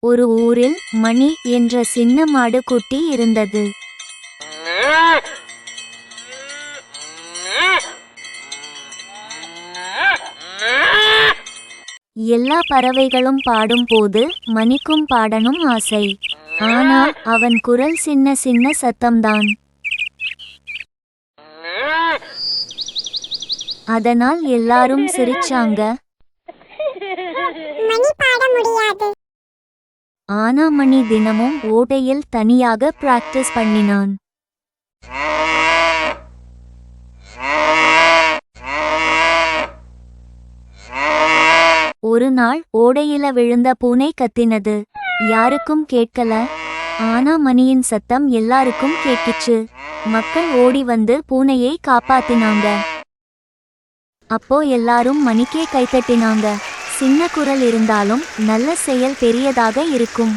ஒரு ஊரில் மணி என்ற சின்ன மாடு குட்டி இருந்தது. எல்லா பறவைகளும் பாடும்போது மணிக்கும் பாடணும் ஆசை. ஆனா அவன் குரல் சின்ன சின்ன சத்தம்தான். அதனால் எல்லாரும் சிரிச்சாங்க. மணி பாட முடியாது. ஆனா மணி தினமும் ஓடையில் தனியாக பிராக்டிஸ் பண்ணினான். ஒரு நாள் ஓடையில விழுந்த பூனை கத்தினது. யாருக்கும் கேட்கல. ஆனா மணியின் சத்தம் எல்லாருக்கும் கேட்டுச்சு. மக்கள் ஓடி வந்து பூனையை காப்பாத்தினாங்க. அப்போ எல்லாரும் மணிக்கே கைத்தட்டினாங்க. சின்ன குரல் இருந்தாலும் நல்ல செயல் பெரியதாக இருக்கும்.